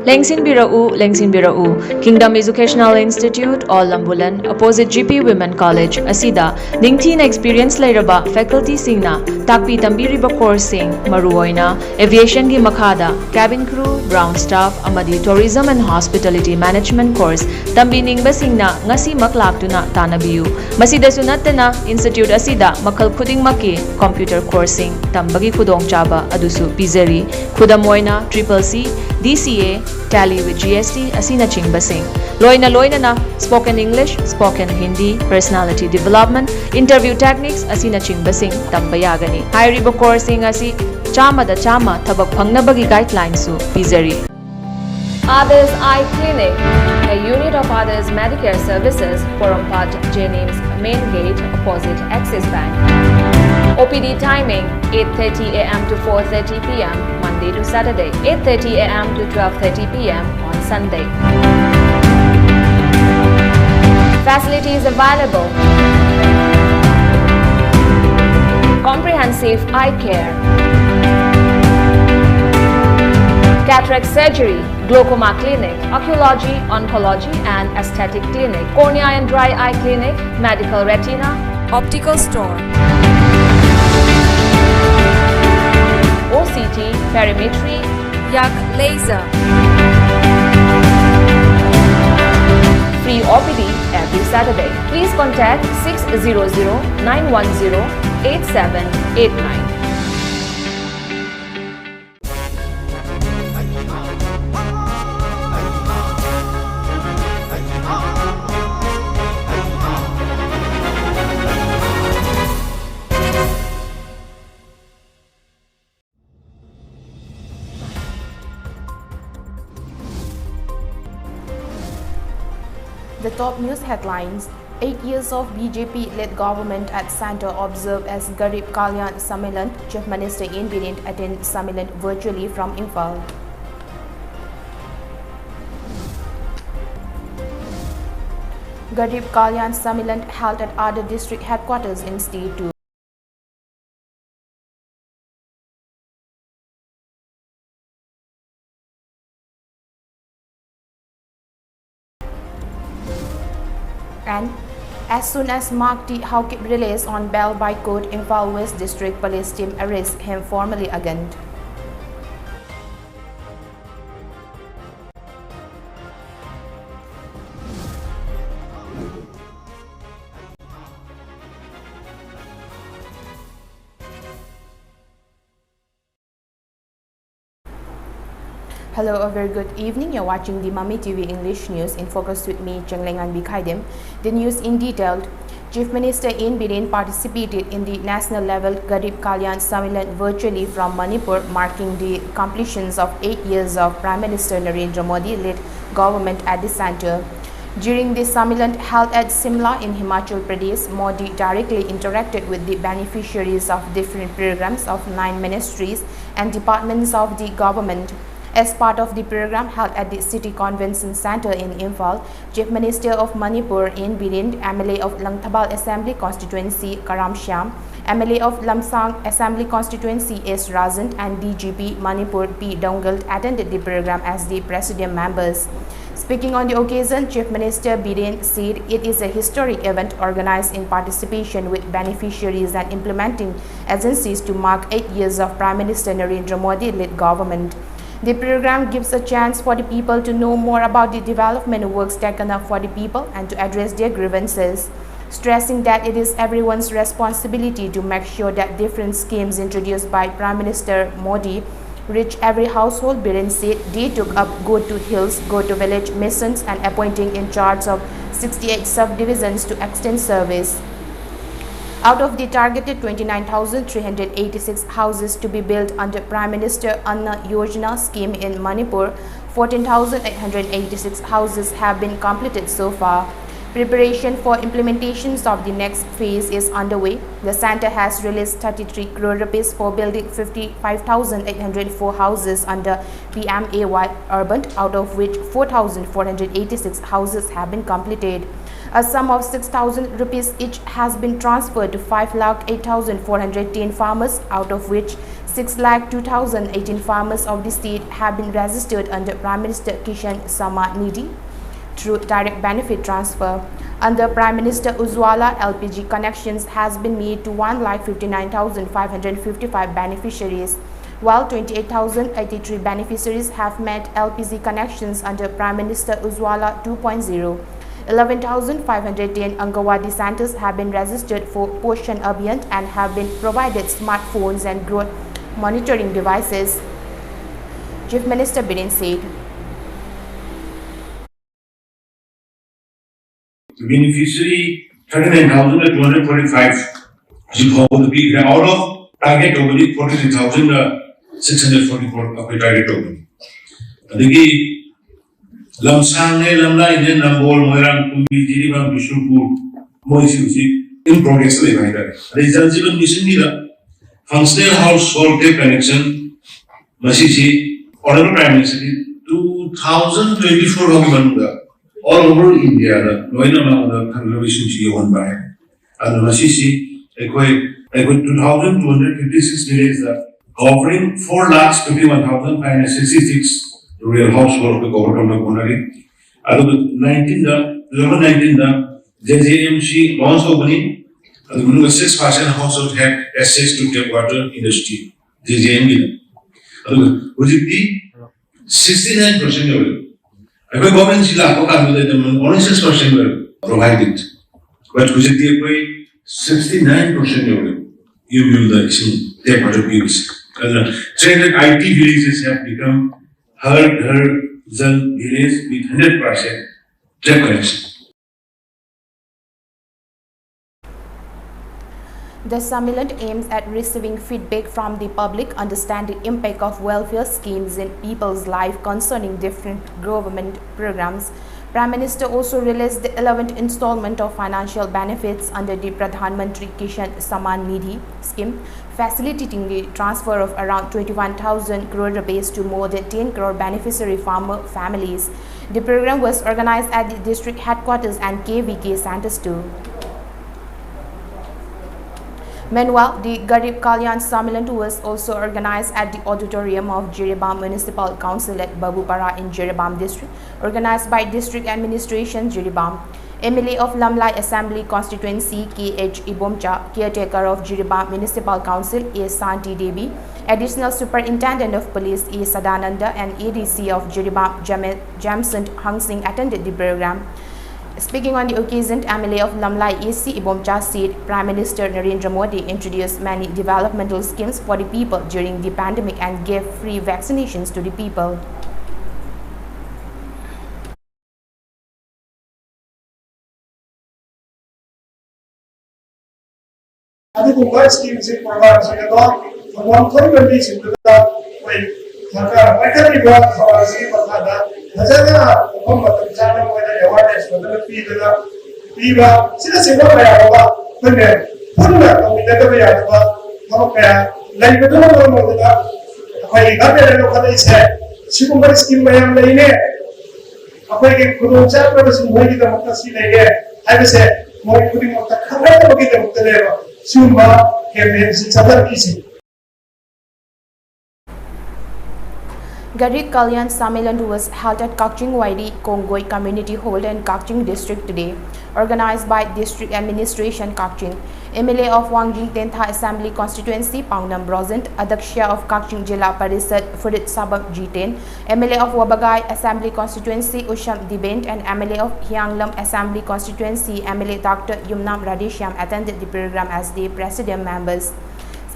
Lengsinbirau, Kingdom Educational Institute, All Lambulan, opposite GP Women College, Asida, Ningthin experience lairaba faculty singna, takpi tambiriba course sing, maruoina, aviation gi makada, cabin crew, ground staff, amadi tourism and hospitality management course, tambi ningba singna, ngasi maklaktuna tanabiyu. Masida sunatana, Institute Asida, makal kuding maki, computer coursing, tambagi kudong chaba, adusu pizeri, kudamoina, triple C, DCA, Tally with GST, asina chingbasing. Loina na, spoken English, spoken Hindi, personality development, interview techniques, asina chingbasing, tambayagani. Hairibo coursing asi, chama thabak pangnabagi guidelines su, pizeri. Others Eye Clinic, a unit of Others Medicare Services, Porompat Jennings Main Gate, opposite Axis Bank. OPD timing 8:30 a.m. to 4:30 p.m. Monday to Saturday, 8:30 a.m. to 12:30 p.m. on Sunday. Facilities available: comprehensive eye care, cataract surgery, glaucoma clinic, oncology, oncology and aesthetic clinic, cornea and dry eye clinic, medical retina, optical store, OCT, perimetry, yak laser. Free OPD every Saturday. Please contact 600-910-8789. The top news headlines: 8 years of BJP-led government at Centre observed as Garib Kalyan Sammelan. Chief Minister in Biren attended Sammelan virtually from Imphal. Garib Kalyan Sammelan held at other district headquarters in State 2. And as soon as Mark T. Haukip released on bail by court, Imphal West District Police team arrests him formally again. Hello, a very good evening. You're watching the Mami TV English News in Focus with me, CHENGLEINGANBI KHAIDEM. The news in detail. Chief Minister in Biren participated in the national level Garib Kalyan Sammelan virtually from Manipur, marking the completions of 8 years of Prime Minister Narendra Modi-led government at the centre. During the Sammelan held at Simla in Himachal Pradesh, Modi directly interacted with the beneficiaries of different programs of 9 ministries and departments of the government. As part of the program held at the City Convention Centre in Imphal, Chief Minister of Manipur in Biren, MLA of Langthabal Assembly Constituency Karam Shyam, MLA of Lamsang Assembly Constituency S. Rajan and DGP Manipur P. Dongal attended the program as the Presidium members. Speaking on the occasion, Chief Minister Biren said it is a historic event organized in participation with beneficiaries and implementing agencies to mark 8 years of Prime Minister Narendra Modi-led government. The program gives a chance for the people to know more about the development works taken up for the people and to address their grievances, stressing that it is everyone's responsibility to make sure that different schemes introduced by Prime Minister Modi reach every household. Biren said they took up Go to Hills, Go to Village missions and appointing in charge of 68 subdivisions to extend service. Out of the targeted 29,386 houses to be built under Prime Minister Anna Yojana scheme in Manipur, 14,886 houses have been completed so far. Preparation for implementations of the next phase is underway. The centre has released 33 crore rupees for building 55,804 houses under PMAY Urban, out of which 4,486 houses have been completed. A sum of 6,000 rupees each has been transferred to 5,08,410 farmers, out of which 6,02,018 farmers of the state have been registered under Prime Minister Kisan Samman Nidhi through direct benefit transfer. Under Prime Minister Ujjwala, LPG connections has been made to 1,59,555 beneficiaries, while 28,083 beneficiaries have met LPG connections under Prime Minister Ujjwala 2.0. 11,510 Angawadi centers have been registered for Poshan Abhiyan and have been provided smartphones and growth monitoring devices, Chief Minister Biren said. The beneficiary 39,245 out of target only 43,644 of the target only. The Lamsang Lamla in Nambol, Moirang, Kumbi, Jiribam, Bishupur, Moisi in progress. Results even missing functional household connection, Masisi, Honorable Prime Minister, 2024 of Manga. All over India, Noina the conservation she won by. And Masisi, 2,256 villages covering 4,51,566 real household of the government of Gunari. Out of the 2019, the JJMC launched opening, the 6% household had access to tap water industry. JJMC. Was it the 69% of it? If a government is only 6% were provided, but which is the 69% of you will the tap water use. Trained IT villages have become her village with 100% tap connection. The Sammilan aims at receiving feedback from the public, understand the impact of welfare schemes in people's life concerning different government programs. Prime Minister also released the 11th installment of financial benefits under the Pradhan Mantri Kisan Samman Nidhi scheme, facilitating the transfer of around 21,000 crore rupees to more than 10 crore beneficiary farmer families. The program was organized at the district headquarters and KVK centers too. Meanwhile, the Garib Kalyan Sammilan was also organized at the auditorium of Jiribam Municipal Council at Babupara in Jiribam district, organized by District Administration Jiribam. MLA of Lamlai Assembly Constituency KH Ibomcha, caretaker of Jiribam Municipal Council A. Santi Devi, Additional Superintendent of Police A. Sadananda and ADC of Jiribam Jamsant Hang Singh attended the program. Speaking on the occasion, MLA of Lamlai AC Ibomcha said Prime Minister Narendra Modi introduced many developmental schemes for the people during the pandemic and gave free vaccinations to the people. Schemes in programs in the one country in the awareness for the people, citizens of Iowa, women, Puna, with the Iowa, like the Dono, when he got the local said, Super scheme by Amlane, Awaken Kudu chapters in Wadi Democracy, I said, more putting of the Karaoke of the level, Sumba, campaigns, it's other easy. Garib Kalyan Sammilan was held at Kakching Waidi Kongoi Community Hall in Kakching District today, organized by District Administration Kakching. MLA of Wangjing 10th Assembly Constituency Pangnam Brozant, Adaksha of Kakching Jilla Parisad Furit Sabak G10, MLA of Wabagai Assembly Constituency Usham Dibent and MLA of Hyanglam Assembly Constituency MLA Dr. Yumnam Radishyam attended the program as the President members.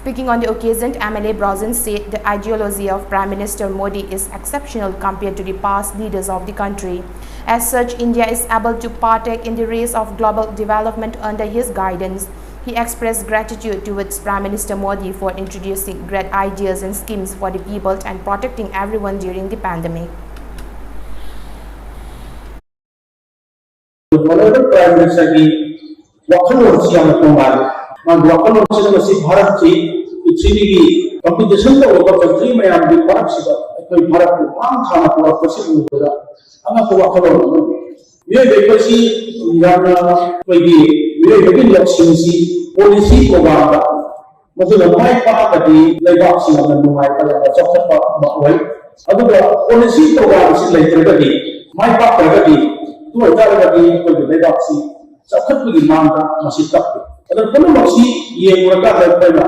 Speaking on the occasion, MLA Brozan said the ideology of Prime Minister Modi is exceptional compared to the past leaders of the country. As such, India is able to partake in the race of global development under his guidance. He expressed gratitude towards Prime Minister Modi for introducing great ideas and schemes for the people and protecting everyone during the pandemic. Honorable Prime Minister Bharat की competition तो country में हम भी फर्क से कोई फर्क को आम खाना पूरा कैसे होगा हमें तो वाकई ये देखो सी जाना कोई भी ये लेकिन लक्ष्य सी पॉलिसी को बात ꯃꯗꯨꯅ ꯃꯥꯏ ꯄꯥꯛꯑꯒꯗꯤ ꯂꯩꯕꯥꯛꯁꯤꯡ ꯑꯃ ꯅꯨꯡꯉꯥꯏꯕ ꯌꯥꯝꯅ ꯆꯥꯎꯈꯠꯄ ꯑꯃ ꯑꯣꯏ ꯑꯗꯨꯒ ꯄꯣꯂꯤꯁꯤ ꯄ꯭ꯔꯣꯒ꯭ꯔꯥꯝꯁꯤ ꯂꯩꯇ꯭ꯔꯒꯗꯤ ꯃꯥꯏ ꯄꯥꯛꯇ꯭ꯔꯒꯗꯤ ꯑꯗꯨ ꯑꯣꯏꯇꯥꯔꯒꯗꯤ ꯑꯩꯈꯣꯏꯒꯤ ꯂꯩꯕꯥꯛꯁꯤ ꯆꯥꯎꯈꯠꯄꯒꯤ ꯃꯥꯡꯗ ꯃꯁꯤ ꯇꯞꯄꯤ ꯑꯗꯨꯅ ꯄꯨꯝꯅꯃꯛꯁꯤ ꯌꯦꯡꯂꯨꯔꯀꯥꯟꯗ ꯑꯩꯈꯣꯏꯅ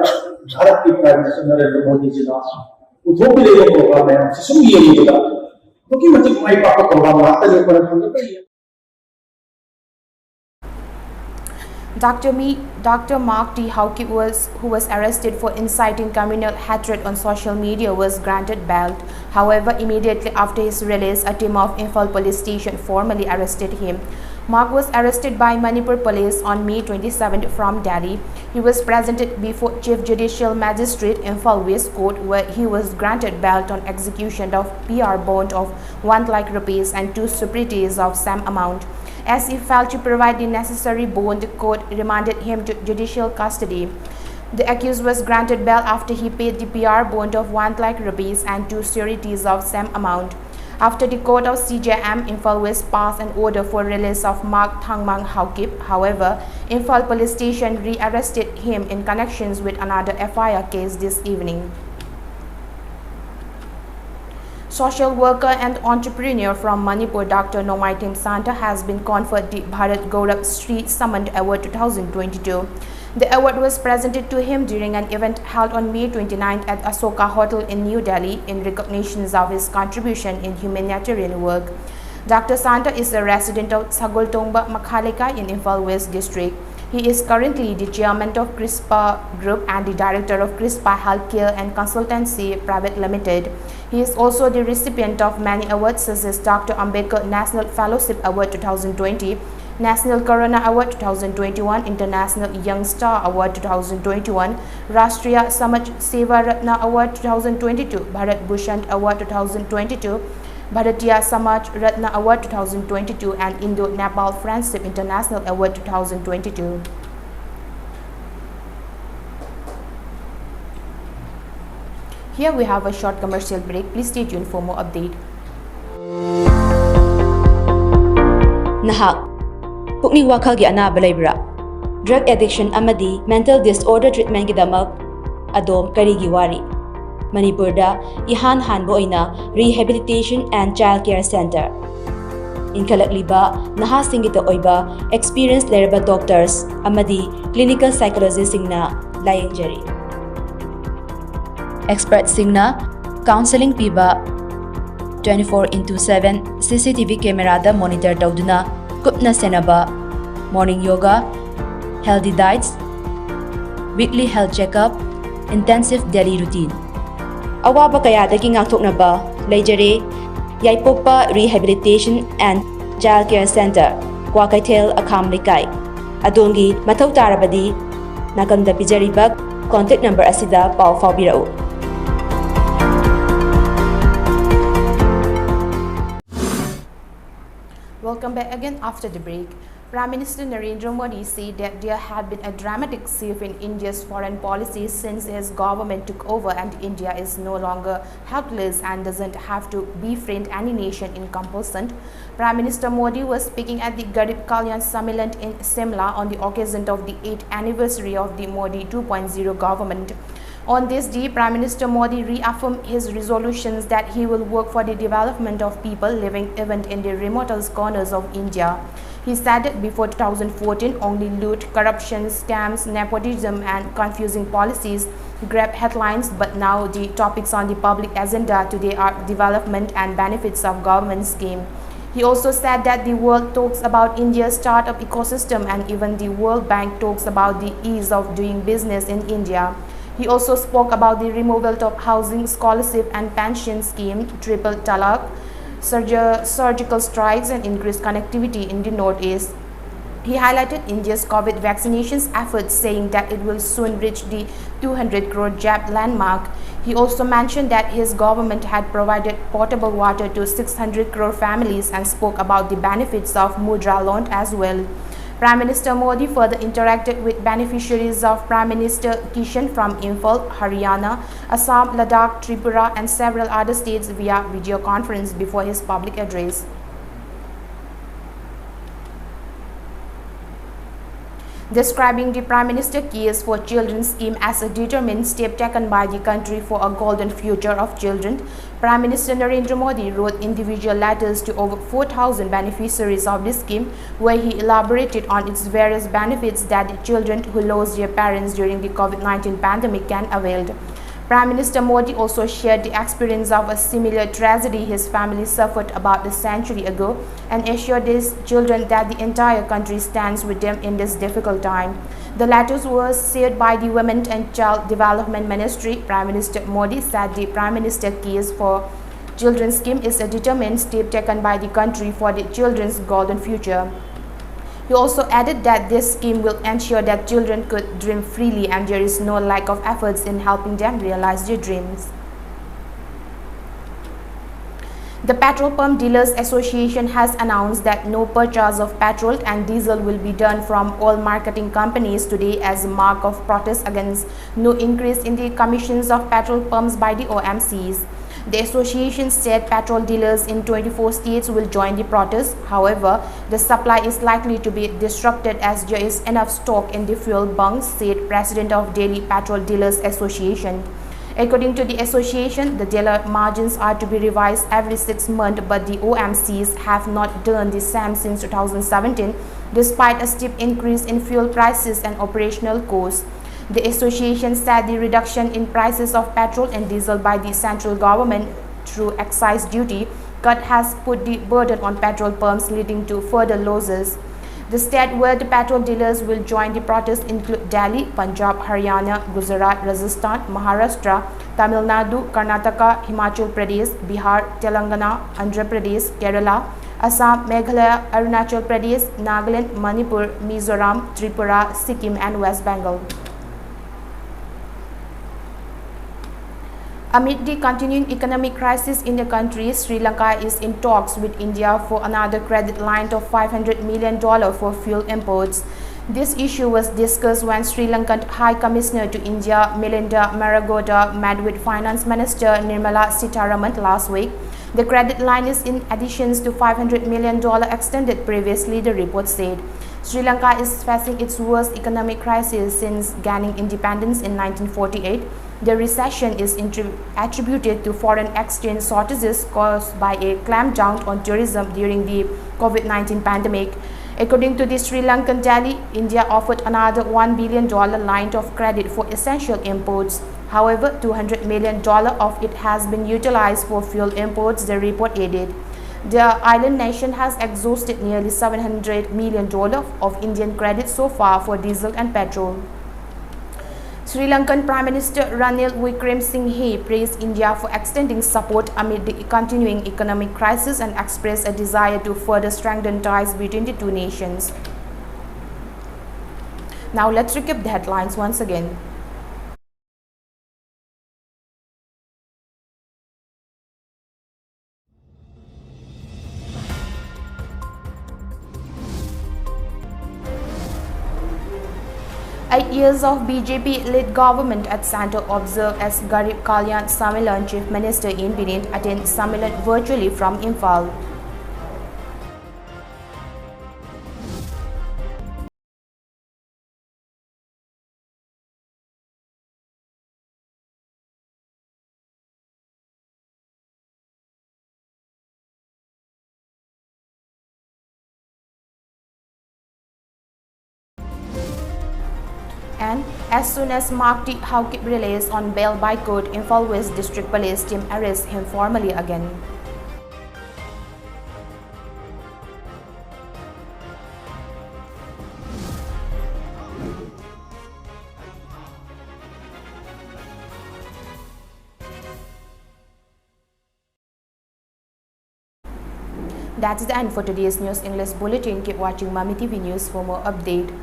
ꯚꯥꯔꯠꯀꯤ ꯄ꯭ꯔꯥꯏꯝ ꯃꯤꯅꯤꯁꯇꯔ ꯅꯔꯦꯟꯗ꯭ꯔ ꯃꯣꯗꯤꯖꯤꯅ ꯄꯨꯊꯣꯛꯄꯤꯔꯤꯕ ꯄ꯭ꯔꯣꯒ꯭ꯔꯥꯝ ꯃꯌꯥꯝꯁꯤ ꯁꯨꯝ ꯌꯦꯡꯕꯗ ꯑꯗꯨꯛꯀꯤ ꯃꯇꯤꯛ ꯃꯥꯏ ꯄꯥꯛꯄ ꯄ꯭ꯔꯣꯒ꯭ꯔꯥꯝ ꯉꯥꯛꯇꯅꯤ ꯑꯩꯈꯣꯏꯅ ꯐꯪꯒꯗꯣꯏ Dr. Mark T. Hauke who was arrested for inciting communal hatred on social media was granted bail. However, immediately after his release, a team of Imphal police station formally arrested him. Mark was arrested by Manipur police on May 27 from Delhi. He was presented before Chief Judicial Magistrate Imphal West Court, where he was granted bail on execution of PR bond of 1 lakh rupees and 2 securities of same amount. As he failed to provide the necessary bond, the court remanded him to judicial custody. The accused was granted bail after he paid the PR bond of 1 lakh rupees and 2 securities of same amount. After the court of CJM Imphal West passed an order for release of Mark Thangmang Haukip, however, Imphal police station re-arrested him in connections with another FIR case this evening. Social worker and entrepreneur from Manipur, Dr. Nomaitim Santa has been conferred the Bharat Gaurav Street Samand Award 2022. The award was presented to him during an event held on May 29 at Asoka Hotel in New Delhi in recognition of his contribution in humanitarian work. Dr. Santa is a resident of Sagoltongba Makhaleka in Imphal West District. He is currently the chairman of CRISPA Group and the director of CRISPA Healthcare and Consultancy Private Limited. He is also the recipient of many awards such as Dr. Ambedkar National Fellowship Award 2020, National Corona Award 2021, International Young Star Award 2021, Rashtriya Samaj Seva Ratna Award 2022, Bharat Bhushan Award 2022, Bharatiya Samaj Ratna Award 2022 and Indo-Nepal Friendship International Award 2022. Here we have a short commercial break. Please stay tuned for more update. Nahak Pukning Wakalgi Anaba Libra Drug Addiction Amadi Mental Disorder Treatment Gidamak Adom Karigi Wari Manipurda Ihan Hanboina Rehabilitation and Child Care Center Inkalakliba Naha Singita Oiba Experienced Lerba Doctors Amadi Clinical Psychologists Singna Layanjari Expert Singna Counseling Piba 24/7 CCTV camera da monitor tawduna kupna senaba morning yoga healthy diets weekly health checkup intensive daily routine awaba kayadagi ngakthoknaba leijare Yaipopa Rehabilitation and Child Care Center Kwakaithel Akham Likai Adongi Mathau Tarabadi Nakanda Pijariba contact number asida pau faubirau. Welcome back again after the break. Prime Minister Narendra Modi said that there had been a dramatic shift in India's foreign policy since his government took over and India is no longer helpless and doesn't have to befriend any nation in compulsion. Prime Minister Modi was speaking at the Garib Kalyan Sammelan in Simla on the occasion of the 8th anniversary of the Modi 2.0 government. On this day, Prime Minister Modi reaffirmed his resolutions that he will work for the development of people living even in the remotest corners of India. He said that before 2014, only loot, corruption, scams, nepotism and confusing policies grabbed headlines, but now the topics on the public agenda today are development and benefits of government scheme. He also said that the world talks about India's startup ecosystem and even the World Bank talks about the ease of doing business in India. He also spoke about the removal of housing, scholarship and pension scheme, triple talaq, surgical strikes and increased connectivity in the Northeast. He highlighted India's COVID vaccinations efforts, saying that it will soon reach the 200 crore jab landmark. He also mentioned that his government had provided potable water to 600 crore families and spoke about the benefits of Mudra loan as well. Prime Minister Modi further interacted with beneficiaries of Prime Minister Kishan from Imphal, Haryana, Assam, Ladakh, Tripura and several other states via video conference before his public address. Describing the Prime Minister Keys for Children scheme as a determined step taken by the country for a golden future of children, Prime Minister Narendra Modi wrote individual letters to over 4,000 beneficiaries of this scheme, where he elaborated on its various benefits that the children who lost their parents during the COVID-19 pandemic can avail. Prime Minister Modi also shared the experience of a similar tragedy his family suffered about a century ago and assured these children that the entire country stands with them in this difficult time. The letters were sealed by the Women and Child Development Ministry. Prime Minister Modi said the Prime Minister Keys for Children scheme is a determined step taken by the country for the children's golden future. He also added that this scheme will ensure that children could dream freely and there is no lack of efforts in helping them realize their dreams. The Petrol Pump Dealers Association has announced that no purchase of petrol and diesel will be done from oil marketing companies today as a mark of protest against no increase in the commissions of petrol pumps by the OMCs. The association said petrol dealers in 24 states will join the protest. However, the supply is likely to be disrupted as there is enough stock in the fuel bunks, said President of Delhi Petrol Dealers Association. According to the association, the dealer margins are to be revised every 6 months, but the OMCs have not done the same since 2017, despite a steep increase in fuel prices and operational costs. The association said the reduction in prices of petrol and diesel by the central government through excise duty cut has put the burden on petrol pumps, leading to further losses. The state where the petrol dealers will join the protest include Delhi, Punjab, Haryana, Gujarat, Rajasthan, Maharashtra, Tamil Nadu, Karnataka, Himachal Pradesh, Bihar, Telangana, Andhra Pradesh, Kerala, Assam, Meghalaya, Arunachal Pradesh, Nagaland, Manipur, Mizoram, Tripura, Sikkim and West Bengal. Amid the continuing economic crisis in the country, Sri Lanka is in talks with India for another credit line of $500 million for fuel imports. This issue was discussed when Sri Lankan High Commissioner to India, Melinda Maragota, met with Finance Minister Nirmala Sitharaman last week. The credit line is in addition to $500 million extended previously, the report said. Sri Lanka is facing its worst economic crisis since gaining independence in 1948. The recession is attributed to foreign exchange shortages caused by a clampdown on tourism during the COVID-19 pandemic. According to the Sri Lankan daily, India offered another $1 billion line of credit for essential imports. However, $200 million of it has been utilized for fuel imports, the report added. The island nation has exhausted nearly $700 million of Indian credit so far for diesel and petrol. Sri Lankan Prime Minister Ranil Wickremesinghe praised India for extending support amid the continuing economic crisis and expressed a desire to further strengthen ties between the two nations. Now let's recap the headlines once again. Eight years of BJP-led government at Centre observed as Garib Kalyan Sammelan Chief Minister in Benin attend Sammelan virtually from Imphal. And as soon as Mark Haukip released on bail by court, Imphal West District Police team arrests him formally again. That's the end for today's News English Bulletin. Keep watching Mami TV News for more update.